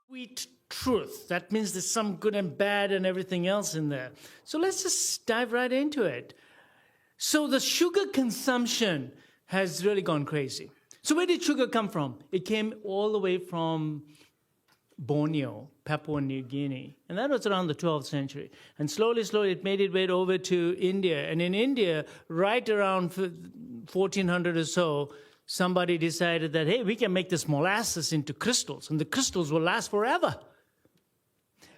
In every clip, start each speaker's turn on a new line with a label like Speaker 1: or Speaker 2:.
Speaker 1: sweet truth. That means there's some good and bad and everything else in there. So let's just dive right into it. So the sugar consumption has really gone crazy. So where did sugar come from? It came all the way from Borneo, Papua New Guinea. And that was around the 12th century. And slowly, slowly, it made its way over to India. And in India, right around 1400 or so, somebody decided that, hey, we can make this molasses into crystals, and the crystals will last forever.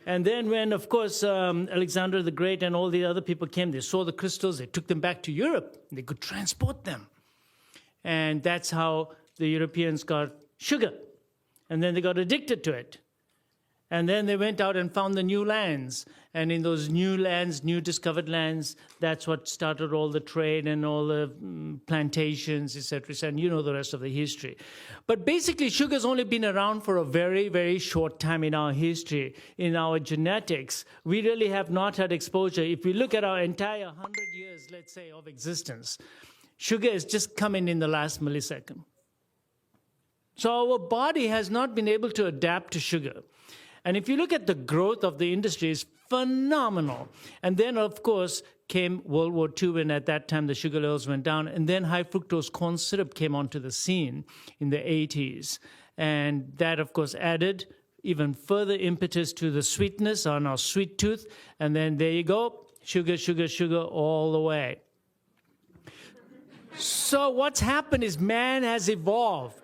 Speaker 1: And then when, of course, Alexander the Great and all the other people came, they saw the crystals, they took them back to Europe, and they could transport them. And that's how the Europeans got sugar. And then they got addicted to it. And then they went out and found the new lands. And in those new lands, new discovered lands, that's what started all the trade and all the plantations, et cetera, and you know the rest of the history. But basically, sugar's only been around for a very, very short time in our history. In our genetics, we really have not had exposure. If we look at our entire 100 years, let's say, of existence, sugar has just come in the last millisecond. So our body has not been able to adapt to sugar. And if you look at the growth of the industry, it's phenomenal. And then, of course, came World War II, and at that time the sugar levels went down. And then high fructose corn syrup came onto the scene in the 80s. And that, of course, added even further impetus to the sweetness on our sweet tooth. And then there you go, sugar, sugar, sugar all the way. So what's happened is man has evolved.